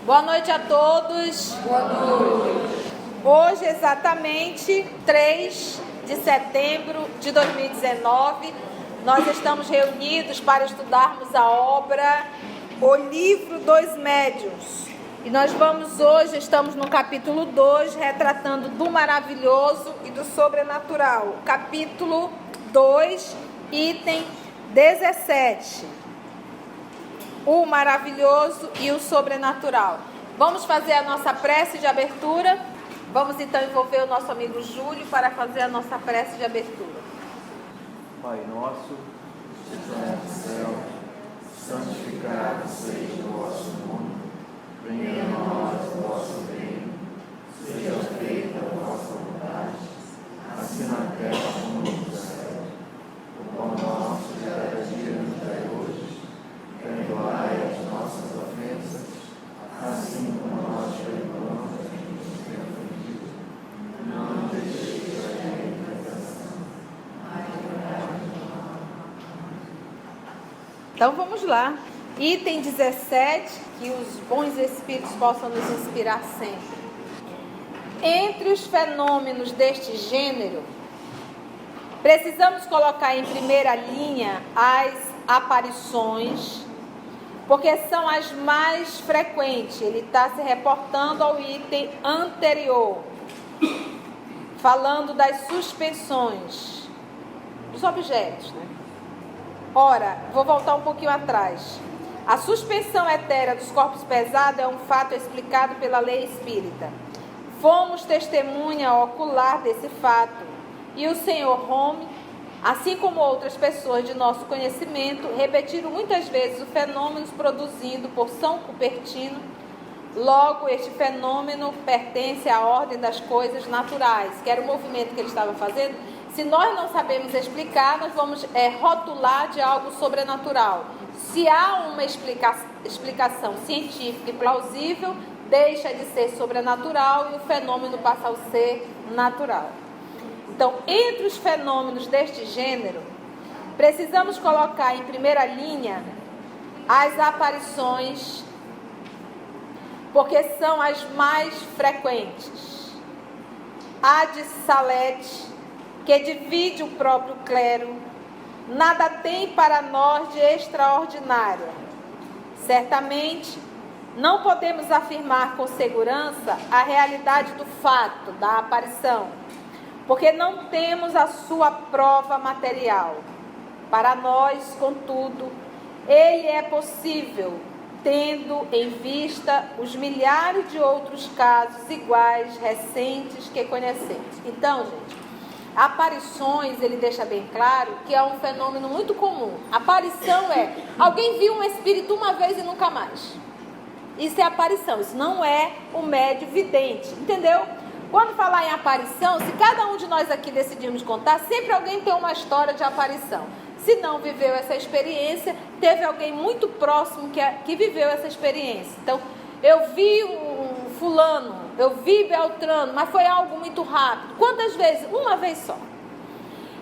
Boa noite a todos. Boa noite. Hoje, exatamente 3 de setembro de 2019, nós estamos reunidos para estudarmos a obra O Livro dos Médiuns. E nós estamos no capítulo 2, retratando do maravilhoso e do sobrenatural. Capítulo 2, item 17. O maravilhoso e o sobrenatural. Vamos fazer a nossa prece de abertura. Vamos então envolver o nosso amigo Júlio para fazer a nossa prece de abertura. Pai nosso, que estás no céu, santificado seja o vosso nome. Venha a nós o vosso reino. Seja feita a vossa vontade, assim na terra como no céu. O pão nosso de cada dia nos dai hoje. Perdoai as nossas ofensas, assim como nós perdoamos a quem nos tem ofendido. Não nos deixeis cair em tentação, mas livrai-nos do mal. Então vamos lá. Item 17, que os bons espíritos possam nos inspirar sempre. Entre os fenômenos deste gênero, precisamos colocar em primeira linha as aparições, porque são as mais frequentes. Ele está se reportando ao item anterior, falando das suspensões dos objetos, né? Ora, vou voltar um pouquinho atrás. A suspensão etérea dos corpos pesados é um fato explicado pela lei espírita. Fomos testemunha ocular desse fato, e o senhor Home, assim como outras pessoas de nosso conhecimento, repetiram muitas vezes o fenômeno produzido por São Cupertino. Logo, este fenômeno pertence à ordem das coisas naturais, que era o movimento que ele estava fazendo. Se nós não sabemos explicar, nós vamos rotular de algo sobrenatural. Se há uma explicação científica e plausível, deixa de ser sobrenatural e o fenômeno passa a ser natural. Então, entre os fenômenos deste gênero, precisamos colocar em primeira linha as aparições, porque são as mais frequentes. A de Salete, que divide o próprio clero, nada tem para nós de extraordinário. Certamente, não podemos afirmar com segurança a realidade do fato da aparição, porque não temos a sua prova material. Para nós, contudo, ele é possível, tendo em vista os milhares de outros casos iguais, recentes, que conhecemos. Então, gente, aparições, ele deixa bem claro que é um fenômeno muito comum. Aparição é, alguém viu um espírito uma vez e nunca mais. Isso é aparição, isso não é o médium vidente, entendeu? Quando falar em aparição, se cada um de nós aqui decidirmos contar, sempre alguém tem uma história de aparição. Se não viveu essa experiência, teve alguém muito próximo que viveu essa experiência. Então, eu vi um fulano, eu vi Beltrano, mas foi algo muito rápido. Quantas vezes? Uma vez só.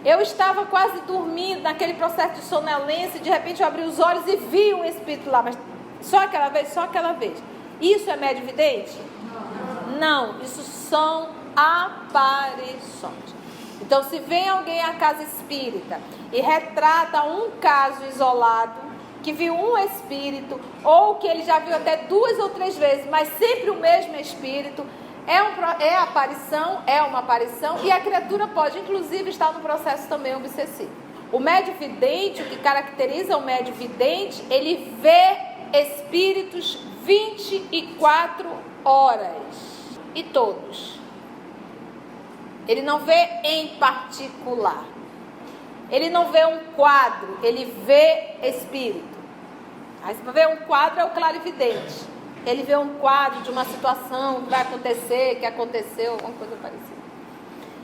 Eu estava quase dormindo naquele processo de sonolência, de repente eu abri os olhos e vi um espírito lá, mas só aquela vez, só aquela vez. Isso é médium vidente? Não, isso são aparições. Então, se vem alguém à casa espírita e retrata um caso isolado, que viu um espírito, ou que ele já viu até 2 ou 3 vezes, mas sempre o mesmo espírito, é aparição, é uma aparição, e a criatura pode, inclusive, estar no processo também obsessivo. O médium vidente, o que caracteriza o médium vidente, ele vê espíritos 24 horas. E todos. Ele não vê em particular. Ele não vê um quadro, ele vê espírito. Aí você vê um quadro, é o clarividente. Ele vê um quadro de uma situação que vai acontecer, que aconteceu, alguma coisa parecida.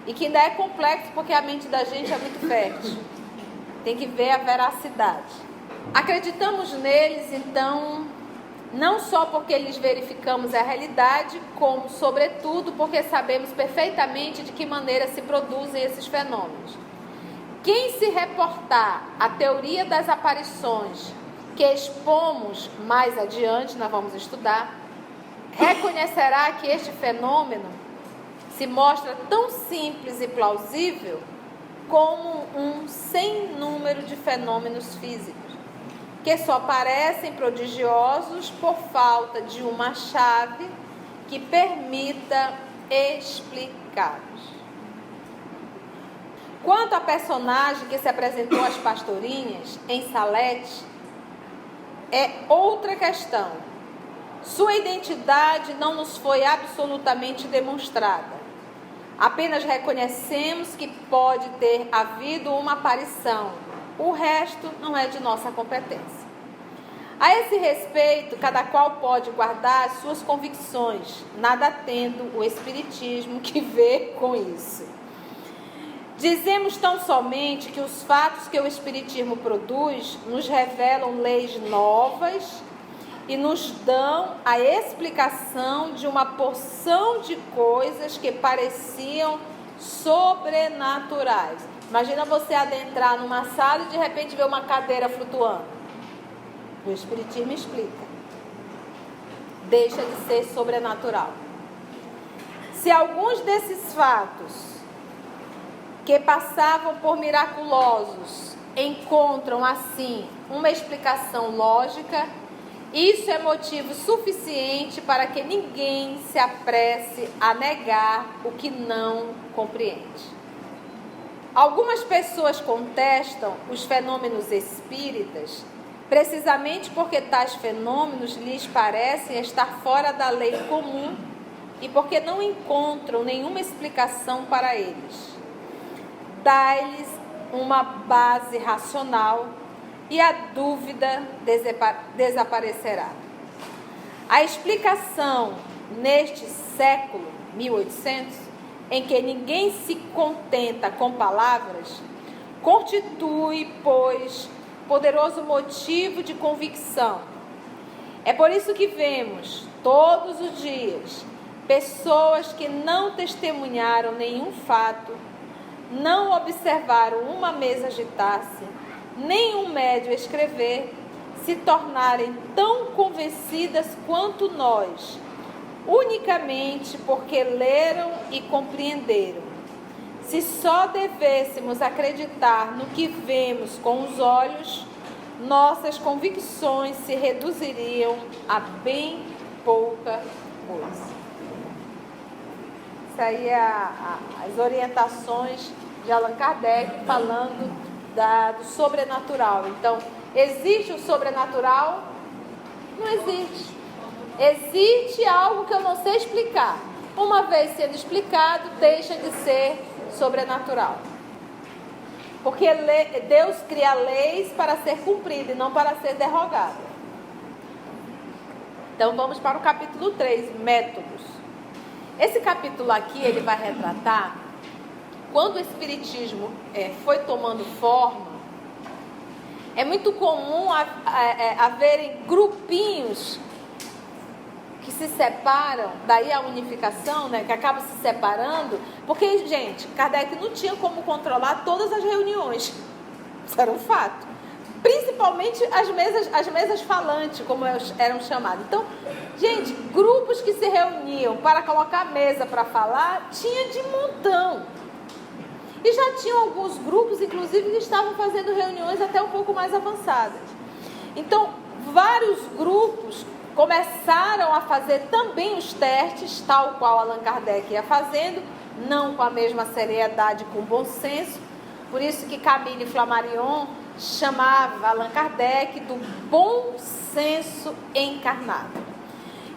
E que ainda é complexo porque a mente da gente é muito fértil. Tem que ver a veracidade. Acreditamos neles, então, não só porque lhes verificamos a realidade, como, sobretudo, porque sabemos perfeitamente de que maneira se produzem esses fenômenos. Quem se reportar à teoria das aparições, que expomos mais adiante, nós vamos estudar, reconhecerá que este fenômeno se mostra tão simples e plausível como um sem número de fenômenos físicos, que só parecem prodigiosos por falta de uma chave que permita explicá-los. Quanto à personagem que se apresentou às pastorinhas em Salete, é outra questão. Sua identidade não nos foi absolutamente demonstrada. Apenas reconhecemos que pode ter havido uma aparição. O resto não é de nossa competência. A esse respeito, cada qual pode guardar as suas convicções, nada tendo o espiritismo que vê com isso. Dizemos tão somente que os fatos que o espiritismo produz nos revelam leis novas e nos dão a explicação de uma porção de coisas que pareciam sobrenaturais. Imagina você adentrar numa sala e de repente ver uma cadeira flutuando. O espiritismo explica. Deixa de ser sobrenatural. Se alguns desses fatos que passavam por miraculosos encontram assim uma explicação lógica, isso é motivo suficiente para que ninguém se apresse a negar o que não compreende. Algumas pessoas contestam os fenômenos espíritas precisamente porque tais fenômenos lhes parecem estar fora da lei comum e porque não encontram nenhuma explicação para eles. Dá-lhes uma base racional e a dúvida desaparecerá. A explicação neste século 1800, em que ninguém se contenta com palavras, constitui, pois, poderoso motivo de convicção. É por isso que vemos, todos os dias, pessoas que não testemunharam nenhum fato, não observaram uma mesa agitar-se, nem um médium escrever, se tornarem tão convencidas quanto nós, unicamente porque leram e compreenderam. Se só devêssemos acreditar no que vemos com os olhos, nossas convicções se reduziriam a bem pouca coisa. Isso aí é as orientações de Allan Kardec falando do sobrenatural. Então, existe o sobrenatural? Não existe. Existe algo que eu não sei explicar. Uma vez sendo explicado, deixa de ser sobrenatural. Porque Deus cria leis para ser cumprida e não para ser derrogada. Então, vamos para o capítulo 3, métodos. Esse capítulo aqui, ele vai retratar quando o espiritismo foi tomando forma. É muito comum haverem grupinhos que se separam, daí a unificação, né, que acaba se separando, porque, gente, Kardec não tinha como controlar todas as reuniões. Isso era um fato. Principalmente as mesas falantes, como eram chamadas. Então, gente, grupos que se reuniam para colocar a mesa para falar, tinha de montão. E já tinham alguns grupos, inclusive, que estavam fazendo reuniões até um pouco mais avançadas. Então, vários grupos começaram a fazer também os testes, tal qual Allan Kardec ia fazendo, não com a mesma seriedade, com bom senso. Por isso que Camille Flammarion chamava Allan Kardec do bom senso encarnado.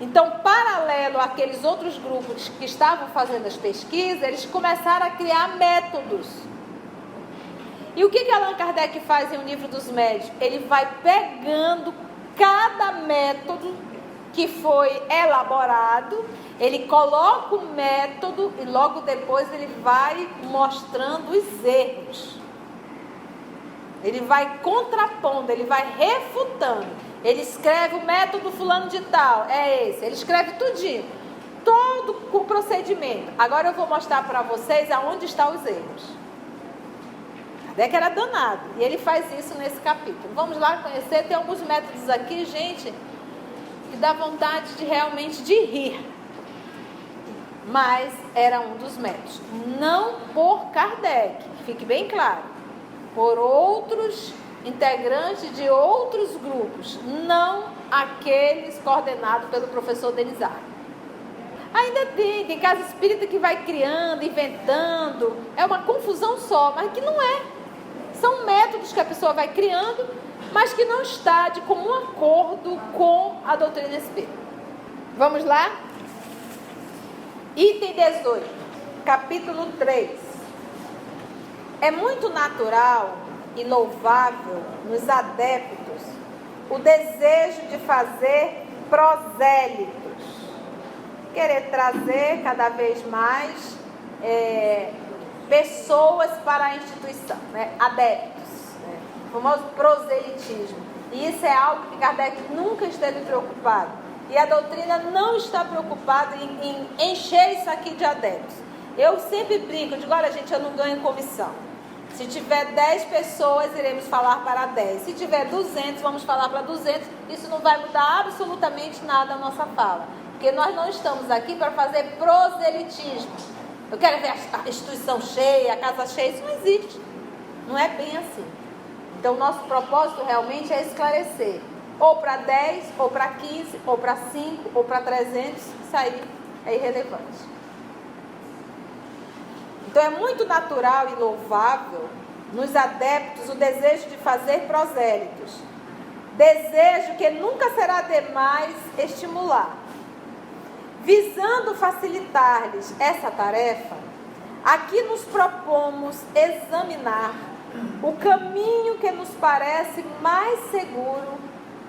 Então, paralelo àqueles outros grupos que estavam fazendo as pesquisas, eles começaram a criar métodos. E o que Allan Kardec faz em O Livro dos Médiuns? Ele vai pegando cada método que foi elaborado, ele coloca o método e logo depois ele vai mostrando os erros. Ele vai contrapondo, ele vai refutando. Ele escreve o método fulano de tal, é esse. Ele escreve tudinho, todo o procedimento. Agora eu vou mostrar para vocês aonde estão os erros. Kardec era danado, e ele faz isso nesse capítulo. Vamos lá conhecer, tem alguns métodos aqui, gente, que dá vontade de realmente de rir. Mas era um dos métodos. Não por Kardec, fique bem claro. Por outros integrantes de outros grupos, não aqueles coordenados pelo professor Denizar. Ainda tem casa espírita que vai criando, inventando, é uma confusão só, mas que não é. São métodos que a pessoa vai criando, mas que não está de comum acordo com a doutrina espírita. Vamos lá? Item 18, capítulo 3. É muito natural e louvável nos adeptos o desejo de fazer prosélitos, querer trazer cada vez mais pessoas para a instituição, né? Adeptos, né? O famoso proselitismo. E isso é algo que Kardec nunca esteve preocupado. E a doutrina não está preocupada em encher isso aqui de adeptos. Eu sempre brinco, digo, olha gente, eu não ganho comissão. Se tiver 10 pessoas, iremos falar para 10. Se tiver 200, vamos falar para 200. Isso não vai mudar absolutamente nada a nossa fala. Porque nós não estamos aqui para fazer proselitismo. Eu quero ver a instituição cheia, a casa cheia. Isso não existe. Não é bem assim. Então, o nosso propósito realmente é esclarecer. Ou para 10, ou para 15, ou para 5, ou para 300. Isso aí é irrelevante. Então, é muito natural e louvável nos adeptos o desejo de fazer prosélitos. Desejo que nunca será demais estimular. Visando facilitar-lhes essa tarefa, aqui nos propomos examinar o caminho que nos parece mais seguro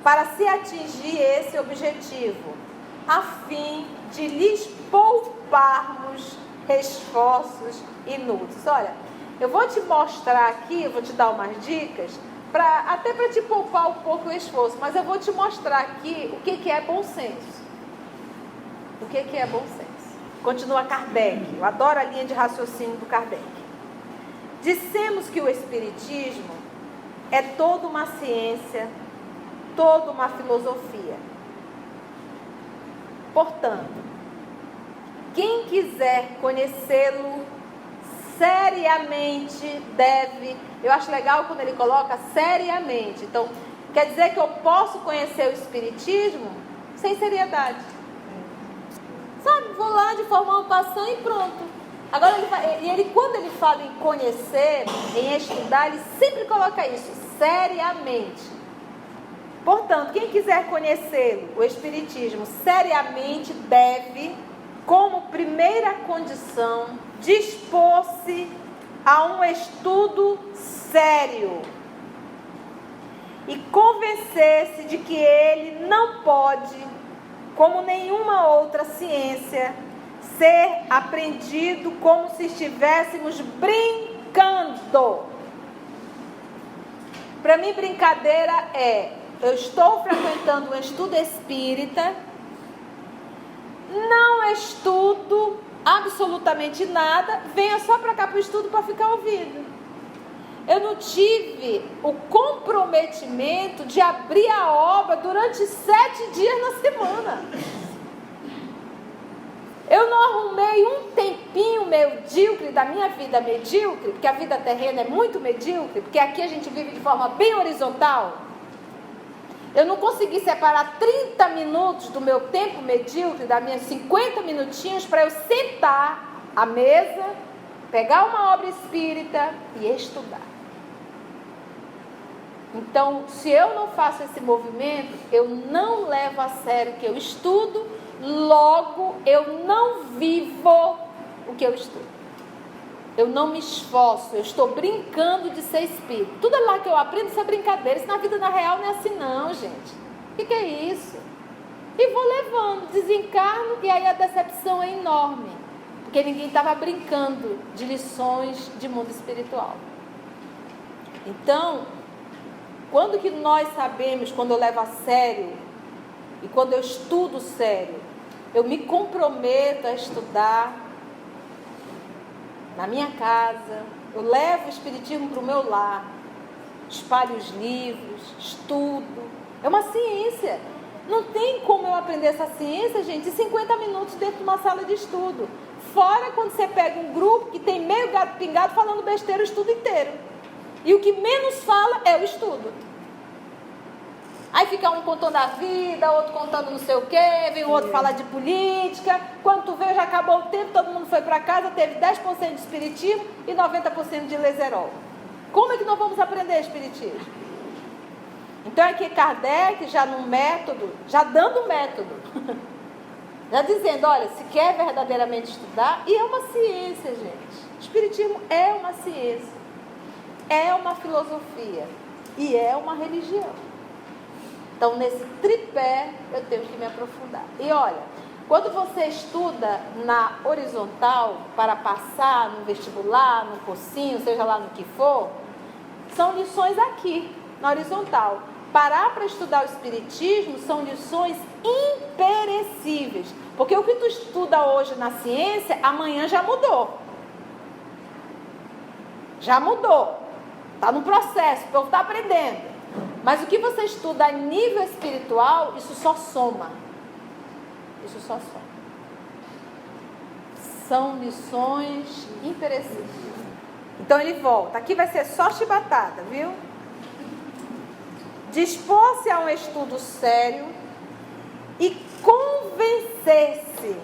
para se atingir esse objetivo, a fim de lhes pouparmos esforços inúteis. Olha, eu vou te mostrar aqui, eu vou te dar umas dicas, até para te poupar um pouco o esforço, mas eu vou te mostrar aqui o que é bom senso. O que é bom senso? Continua Kardec, eu adoro a linha de raciocínio do Kardec. Dissemos que o Espiritismo é toda uma ciência, toda uma filosofia. Portanto, quem quiser conhecê-lo seriamente deve. Eu acho legal quando ele coloca seriamente. Então, quer dizer que eu posso conhecer o Espiritismo sem seriedade. Sabe, vou lá de forma passando e pronto. Agora, quando ele fala em conhecer, em estudar, ele sempre coloca isso, seriamente. Portanto, quem quiser conhecê-lo, o Espiritismo, seriamente deve, como primeira condição, dispor-se a um estudo sério e convencer-se de que ele não pode, como nenhuma outra ciência, ser aprendido como se estivéssemos brincando. Para mim, brincadeira eu estou frequentando um estudo espírita, não estudo absolutamente nada, venha só para cá para o estudo para ficar ouvindo. Eu não tive o comprometimento de abrir a obra durante 7 dias na semana. Eu não arrumei um tempinho medíocre da minha vida medíocre, porque a vida terrena é muito medíocre, porque aqui a gente vive de forma bem horizontal. Eu não consegui separar 30 minutos do meu tempo medíocre, das minhas 50 minutinhos, para eu sentar à mesa, pegar uma obra espírita e estudar. Então, se eu não faço esse movimento, eu não levo a sério o que eu estudo, logo eu não vivo o que eu estudo. Eu não me esforço, eu estou brincando de ser espírito. Tudo lá que eu aprendo, isso é brincadeira. Isso na vida na real não é assim não, gente. O que é isso? E vou levando, desencarno, e aí a decepção é enorme. Porque ninguém estava brincando de lições de mundo espiritual. Então, quando que nós sabemos, quando eu levo a sério, e quando eu estudo sério, eu me comprometo a estudar na minha casa, eu levo o espiritismo para o meu lar, espalho os livros, estudo. É uma ciência. Não tem como eu aprender essa ciência, gente, em 50 minutos dentro de uma sala de estudo. Fora quando você pega um grupo que tem meio gato pingado falando besteira o estudo inteiro. E o que menos fala é o estudo. Aí fica um contando a vida, outro contando não sei o quê, vem o outro falar de política. Quando tu vê, já acabou o tempo, todo mundo foi para casa, teve 10% de espiritismo e 90% de leserol. Como é que nós vamos aprender espiritismo? Então aqui Kardec já no método, já dando método, já dizendo, olha, se quer verdadeiramente estudar, e é uma ciência, gente. O espiritismo é uma ciência, é uma filosofia e é uma religião. Então, nesse tripé, eu tenho que me aprofundar. E olha, quando você estuda na horizontal, para passar no vestibular, no cursinho, seja lá no que for, são lições aqui, na horizontal. Parar para estudar o espiritismo são lições imperecíveis. Porque o que tu estuda hoje na ciência, amanhã já mudou. Já mudou. Está no processo, o povo está aprendendo. Mas o que você estuda a nível espiritual, isso só soma. Isso só soma. São lições imperecíveis. Então ele volta. Aqui vai ser só chibatada, viu? Dispor-se a um estudo sério e convencer-se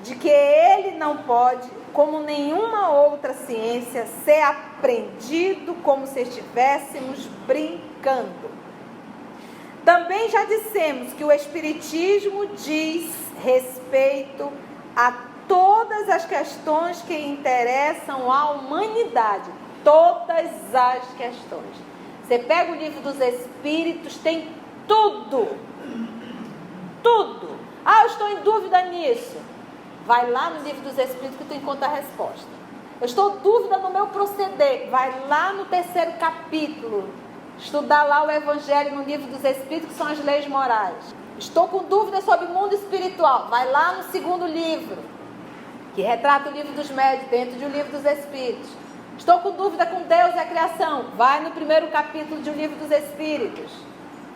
de que ele não pode, como nenhuma outra ciência, ser aprendido como se estivéssemos brincando. Também já dissemos que o Espiritismo diz respeito a todas as questões que interessam à humanidade. Todas as questões. Você pega o livro dos Espíritos, tem tudo. Tudo. Ah, eu estou em dúvida nisso. Vai lá no livro dos Espíritos que tu encontra a resposta. Eu estou em dúvida no meu proceder. Vai lá no 3º capítulo. Estudar lá o Evangelho no livro dos Espíritos, que são as leis morais. Estou com dúvida sobre o mundo espiritual. Vai lá no 2º livro, que retrata o livro dos médiuns, dentro de um livro dos Espíritos. Estou com dúvida com Deus e a criação. Vai no 1º capítulo de um livro dos Espíritos,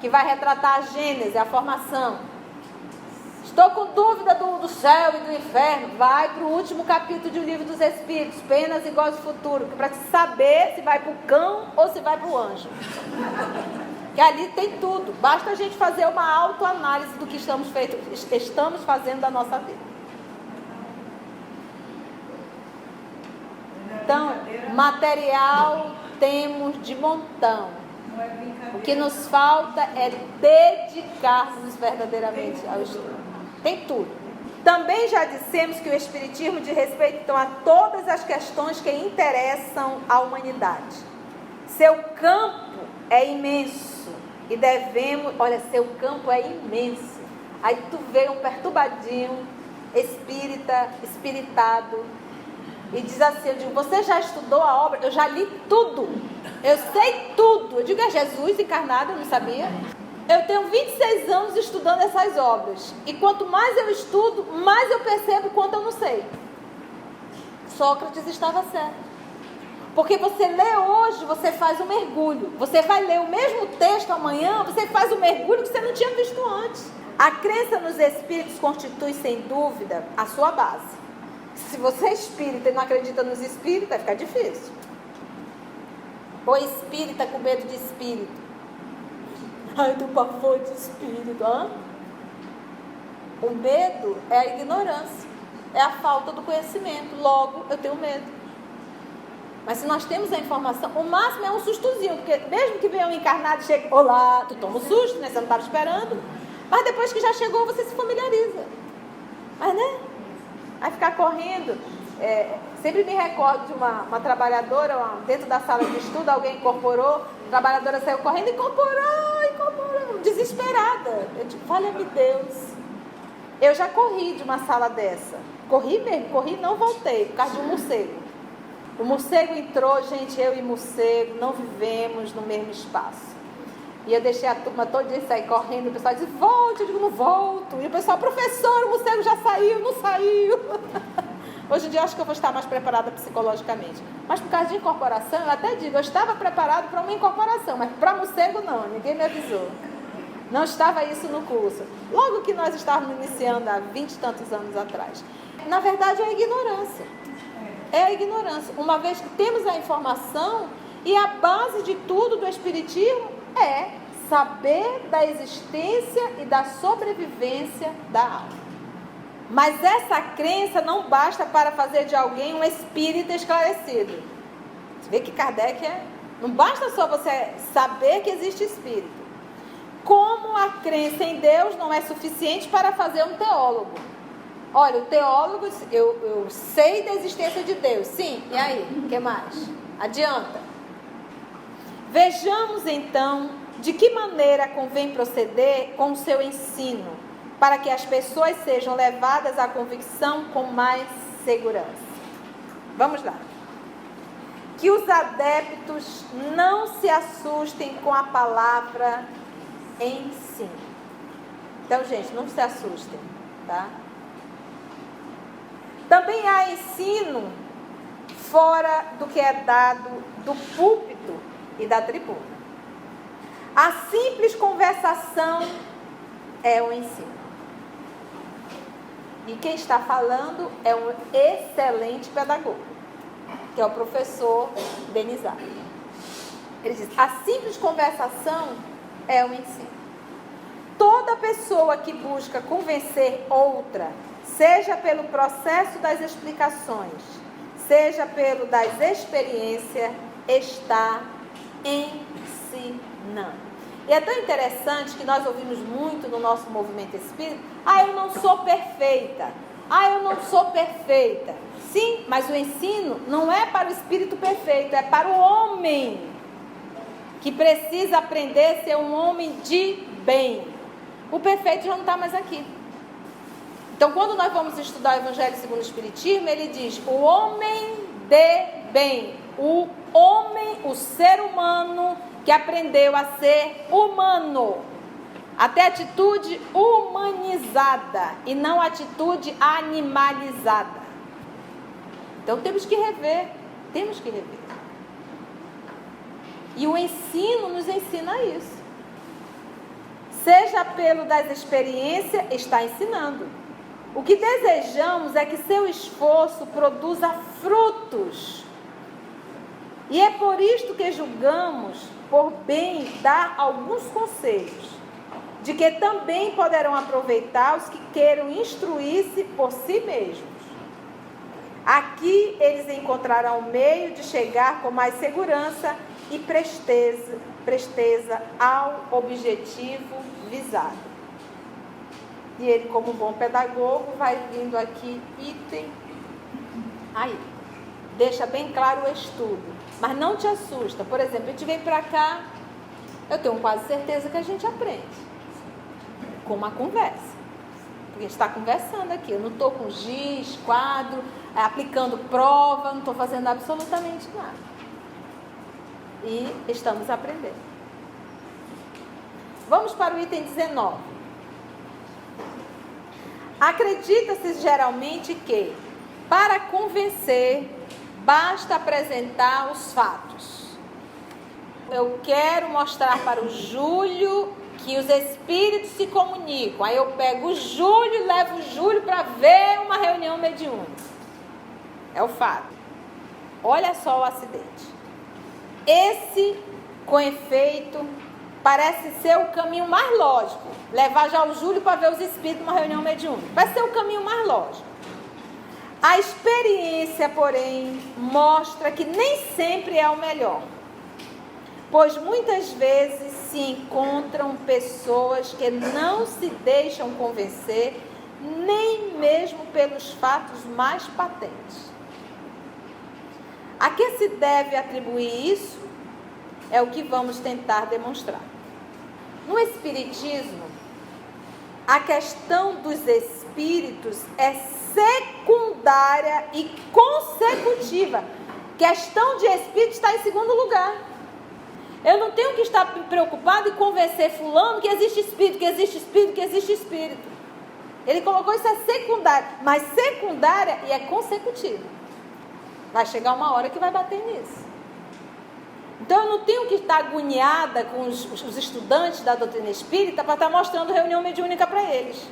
que vai retratar a Gênese, a formação. Estou com dúvida do céu e do inferno. Vai para o último capítulo de um livro dos Espíritos, penas e gozos futuros, para saber se vai para o cão ou se vai para o anjo. Que ali tem tudo. Basta a gente fazer uma autoanálise do que estamos fazendo da nossa vida. Então, material temos de montão. O que nos falta é dedicar-nos verdadeiramente ao estudo. Tem tudo. Também já dissemos que o Espiritismo diz respeito então, a todas as questões que interessam à humanidade. Seu campo é imenso e devemos... Olha, seu campo é imenso. Aí tu vê um perturbadinho, espírita, espiritado, e diz assim, eu digo, você já estudou a obra? Eu já li tudo. Eu sei tudo. Eu digo, é Jesus encarnado, eu não sabia. Eu tenho 26 anos estudando essas obras. E quanto mais eu estudo, mais eu percebo quanto eu não sei. Sócrates estava certo. Porque você lê hoje, você faz um mergulho. Você vai ler o mesmo texto amanhã, você faz um mergulho que você não tinha visto antes. A crença nos espíritos constitui, sem dúvida, a sua base. Se você é espírita e não acredita nos espíritos, vai ficar difícil. Ou espírita com medo de espírito. Ai, do pavor de espírito. Hã? O medo é a ignorância. É a falta do conhecimento. Logo, eu tenho medo. Mas se nós temos a informação, o máximo é um sustozinho. Porque mesmo que venha um encarnado e chegue, olá, tu toma um susto, né? Você não estava esperando. Mas depois que já chegou, você se familiariza. Mas, né? Vai ficar correndo. Sempre me recordo de uma trabalhadora, dentro da sala de estudo, alguém incorporou, a trabalhadora saiu correndo, incorporou, desesperada. Eu digo, valha-me Deus. Eu já corri de uma sala dessa. Corri mesmo, não voltei, por causa de um morcego. O morcego entrou, gente, eu e morcego não vivemos no mesmo espaço. E eu deixei a turma todo dia sair correndo, o pessoal disse, volte, eu digo, não volto. E o pessoal, professor, o morcego já saiu, não saiu. Hoje em dia eu acho que eu vou estar mais preparada psicologicamente. Mas por causa de incorporação, eu até digo, eu estava preparado para uma incorporação, mas para morcego não, ninguém me avisou. Não estava isso no curso. Logo que nós estávamos iniciando há 20 e tantos anos atrás. Na verdade, é a ignorância. É a ignorância. Uma vez que temos a informação, e a base de tudo do Espiritismo é saber da existência e da sobrevivência da alma. Mas essa crença não basta para fazer de alguém um espírita esclarecido. Você vê que Kardec não basta só você saber que existe espírito. Como a crença em Deus não é suficiente para fazer um teólogo. Olha, o teólogo, eu sei da existência de Deus. Sim, e aí? O que mais? Adianta. Vejamos então de que maneira convém proceder com o seu ensino, para que as pessoas sejam levadas à convicção com mais segurança. Vamos lá. Que os adeptos não se assustem com a palavra ensino. Então, gente, não se assustem, tá? Também há ensino fora do que é dado do púlpito e da tribuna. A simples conversação é um ensino. E quem está falando é um excelente pedagogo, que é o professor Denizar. Ele diz, a simples conversação é um ensino. Toda pessoa que busca convencer outra, seja pelo processo das explicações, seja pelo das experiências, está ensinando. E é tão interessante que nós ouvimos muito no nosso movimento espírita, eu não sou perfeita, eu não sou perfeita. Sim, mas o ensino não é para o espírito perfeito, é para o homem, que precisa aprender a ser um homem de bem. O perfeito já não está mais aqui. Então, quando nós vamos estudar o Evangelho segundo o Espiritismo, ele diz, o homem de bem, o homem, o ser humano que aprendeu a ser humano, até atitude humanizada e não atitude animalizada. Então temos que rever. E o ensino nos ensina isso. Seja pelo das experiências, está ensinando. O que desejamos é que seu esforço produza frutos. E é por isto que julgamos por bem dar alguns conselhos, de que também poderão aproveitar os que queiram instruir-se por si mesmos. Aqui eles encontrarão o meio de chegar com mais segurança e presteza ao objetivo visado. E ele, como bom pedagogo, vai vindo aqui item. Aí, deixa bem claro o estudo. Mas não te assusta. Por exemplo, a gente vem para cá, eu tenho quase certeza que a gente aprende. Com uma conversa. Porque a gente está conversando aqui. Eu não estou com giz, quadro, aplicando prova, não estou fazendo absolutamente nada. E estamos aprendendo. Vamos para o item 19. Acredita-se geralmente que, para convencer, basta apresentar os fatos. Eu quero mostrar para o Júlio que os espíritos se comunicam. Aí eu pego o Júlio e levo o Júlio para ver uma reunião mediúnica. É o fato. Olha só o acidente. Esse, com efeito, parece ser o caminho mais lógico. Levar já o Júlio para ver os espíritos numa reunião mediúnica. Vai ser o caminho mais lógico. A experiência, porém, mostra que nem sempre é o melhor. Pois muitas vezes se encontram pessoas que não se deixam convencer, nem mesmo pelos fatos mais patentes. A que se deve atribuir isso? É o que vamos tentar demonstrar. No Espiritismo, a questão dos espíritos é secundária e consecutiva. Questão de espírito está em segundo lugar. Eu não tenho que estar preocupado em convencer fulano que existe espírito, que existe espírito, que existe espírito. Ele colocou isso é secundário, mas secundária e é consecutiva. Vai chegar uma hora que vai bater nisso. Então eu não tenho que estar agoniada com os estudantes da doutrina espírita para estar mostrando reunião mediúnica para eles.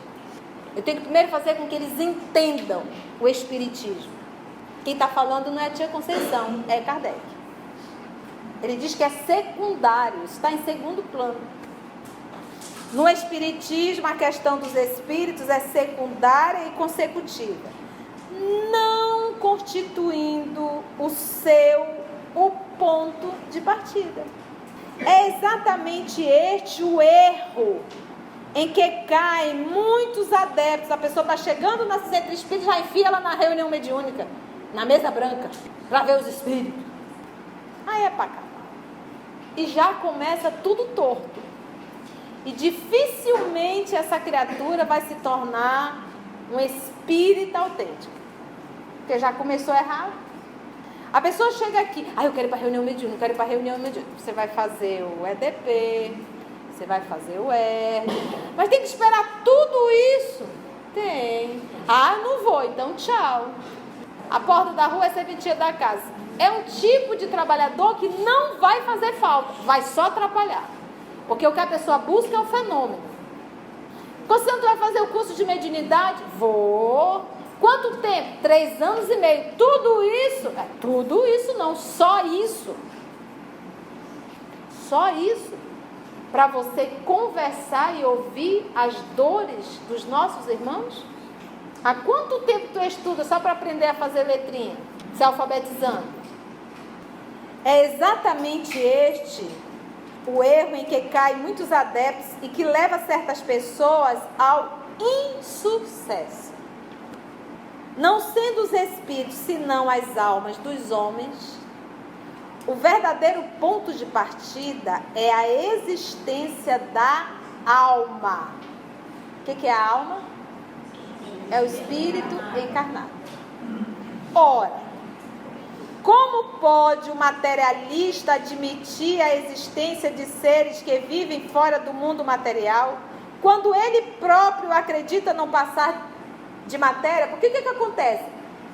Eu tenho que primeiro fazer com que eles entendam o espiritismo. Quem está falando não é a tia Conceição, é Kardec. Ele diz que é secundário, está em segundo plano. No espiritismo, a questão dos espíritos é secundária e consecutiva, não constituindo o ponto de partida. É exatamente este o erro em que caem muitos adeptos. A pessoa está chegando na centro espírita, já enfia ela na reunião mediúnica, na mesa branca, para ver os espíritos. Aí é para cá. E já começa tudo torto. E dificilmente essa criatura vai se tornar um espírita autêntico, porque já começou errado. A pessoa chega aqui, eu quero ir para a reunião mediúnica, quero ir para a reunião mediúnica. Você vai fazer o EDP, você vai fazer o ERD, mas tem que esperar tudo isso? Tem. Não vou, então tchau. A porta da rua é serventia da casa. É um tipo de trabalhador que não vai fazer falta, vai só atrapalhar. Porque o que a pessoa busca é o fenômeno. Você não vai fazer o curso de mediunidade? Vou. Quanto tempo? 3 anos e meio. Tudo isso? Tudo isso não, só isso. Só isso. Para você conversar e ouvir as dores dos nossos irmãos? Há quanto tempo tu estuda só para aprender a fazer letrinha, se alfabetizando? É exatamente este o erro em que caem muitos adeptos e que leva certas pessoas ao insucesso. Não sendo os espíritos, senão as almas dos homens, o verdadeiro ponto de partida é a existência da alma. O que é a alma? É o espírito encarnado. Ora, como pode o materialista admitir a existência de seres que vivem fora do mundo material, quando ele próprio acredita não passar de matéria? Porque o que acontece?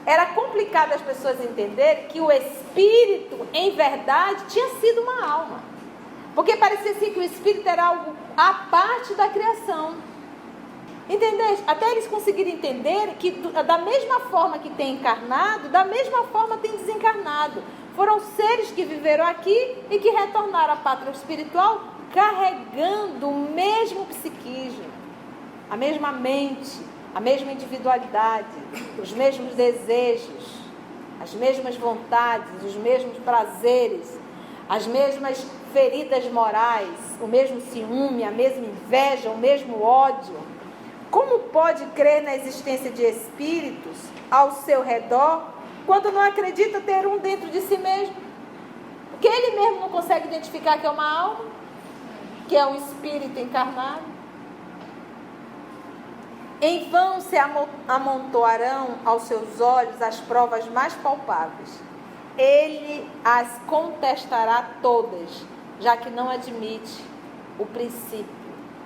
Era complicado as pessoas entenderem que o espírito, em verdade, tinha sido uma alma. Porque parecia assim que o espírito era algo à parte da criação. Entendeu? Até eles conseguirem entender que da mesma forma que tem encarnado, da mesma forma tem desencarnado. Foram seres que viveram aqui e que retornaram à pátria espiritual carregando o mesmo psiquismo, a mesma mente, a mesma individualidade, os mesmos desejos, as mesmas vontades, os mesmos prazeres, as mesmas feridas morais, o mesmo ciúme, a mesma inveja, o mesmo ódio. Como pode crer na existência de espíritos ao seu redor quando não acredita ter um dentro de si mesmo? Porque ele mesmo não consegue identificar que é uma alma, que é um espírito encarnado. Em vão se amontoarão aos seus olhos as provas mais palpáveis. Ele as contestará todas, já que não admite o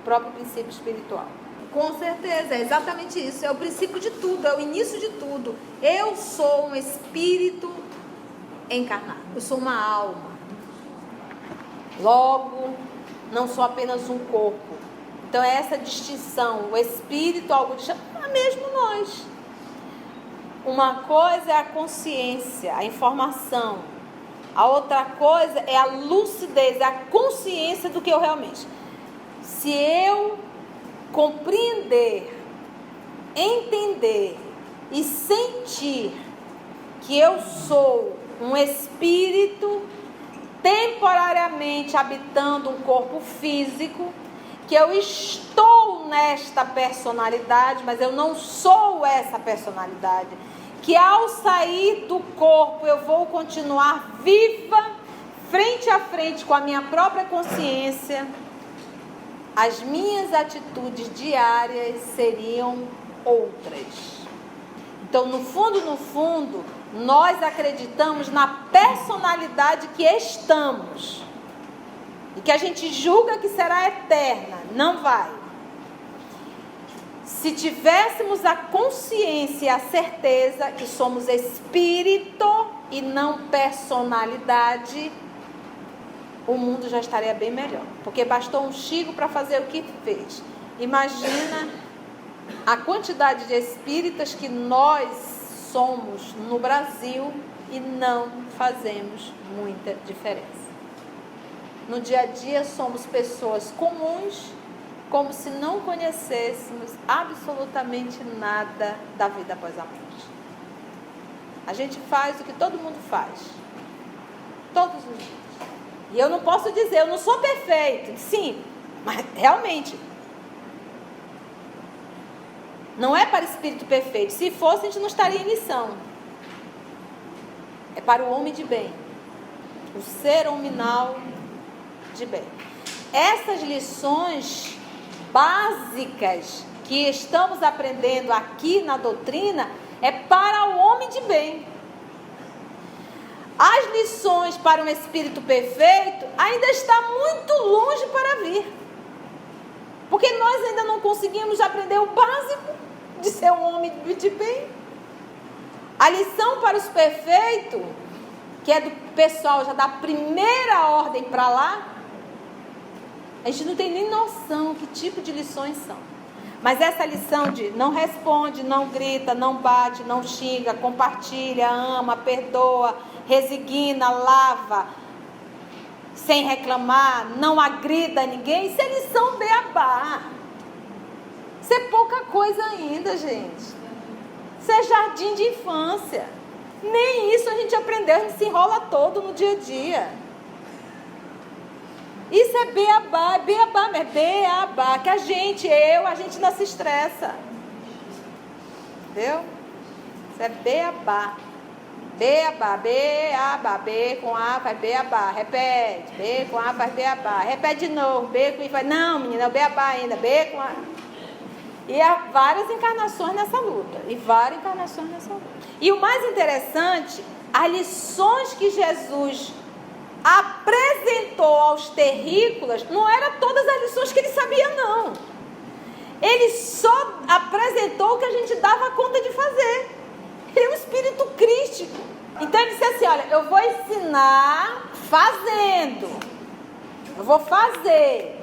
próprio princípio espiritual. Com certeza, é exatamente isso. É o princípio de tudo, é o início de tudo. Eu sou um espírito encarnado. Eu sou uma alma. Logo, não sou apenas um corpo. Então é essa distinção. O espírito, algo de... é mesmo nós. Uma coisa é a consciência, a informação. A outra coisa é a lucidez, a consciência do que eu realmente... Se eu compreender, entender e sentir que eu sou um espírito temporariamente habitando um corpo físico, que eu estou nesta personalidade, mas eu não sou essa personalidade, que ao sair do corpo eu vou continuar viva, frente a frente com a minha própria consciência, as minhas atitudes diárias seriam outras. Então, no fundo, nós acreditamos na personalidade que estamos e que a gente julga que será eterna. Não vai. Se tivéssemos a consciência e a certeza que somos espírito e não personalidade, o mundo já estaria bem melhor. Porque bastou um Chico para fazer o que fez. Imagina a quantidade de espíritas que nós somos no Brasil e não fazemos muita diferença. No dia a dia somos pessoas comuns, como se não conhecêssemos absolutamente nada da vida após a morte. A gente faz o que todo mundo faz. Todos os dias. E eu não posso dizer, eu não sou perfeito. Sim, mas realmente. Não é para espírito perfeito. Se fosse, a gente não estaria em lição. É para o homem de bem. O ser hominal de bem. Essas lições básicas que estamos aprendendo aqui na doutrina é para o homem de bem. As lições para um espírito perfeito ainda está muito longe para vir. Porque nós ainda não conseguimos aprender o básico de ser um homem de bem. A lição para os perfeitos, que é do pessoal já da primeira ordem para lá, a gente não tem nem noção que tipo de lições são. Mas essa lição de não responde, não grita, não bate, não xinga, compartilha, ama, perdoa, resigna, lava, sem reclamar, não agrida ninguém, isso é lição beabá. Isso é pouca coisa ainda, gente. Isso é jardim de infância. Nem isso a gente aprendeu, a gente se enrola todo no dia a dia. Isso é beabá, é beabá, que a gente não se estressa. Entendeu? Isso é beabá. Beabá, beabá, B com A faz beabá, repete, B com A faz beabá, repete de novo, B com I faz, não menina, é o beabá ainda, B com A. E há várias encarnações nessa luta, E o mais interessante, as lições que Jesus apresentou aos terrícolas, não eram todas as lições que ele sabia, não. Ele só apresentou o que a gente dava conta de fazer. Ele é um espírito crístico. Então ele disse assim, olha, eu vou ensinar fazendo. Eu vou fazer.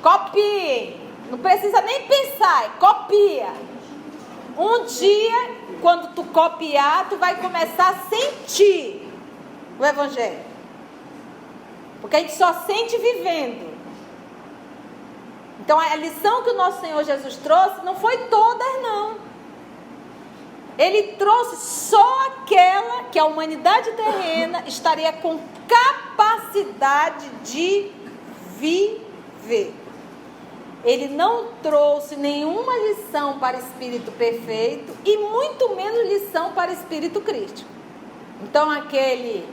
Copie. Não precisa nem pensar, copia. Um dia, quando tu copiar, tu vai começar a sentir o Evangelho. Porque a gente só sente vivendo. Então a lição que o nosso Senhor Jesus trouxe não foi todas, não. Ele trouxe só aquela que a humanidade terrena estaria com capacidade de viver. Ele não trouxe nenhuma lição para espírito perfeito e muito menos lição para espírito crítico. Então aquele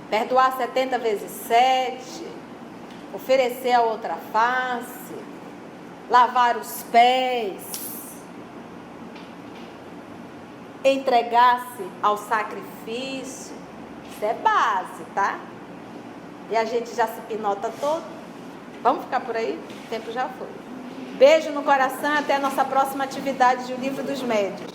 perdoar 70 vezes 7, oferecer a outra face, lavar os pés, entregar-se ao sacrifício, isso é base, tá? E a gente já se pinota todo. Vamos ficar por aí? O tempo já foi. Beijo no coração, até a nossa próxima atividade de O Livro dos Médiuns.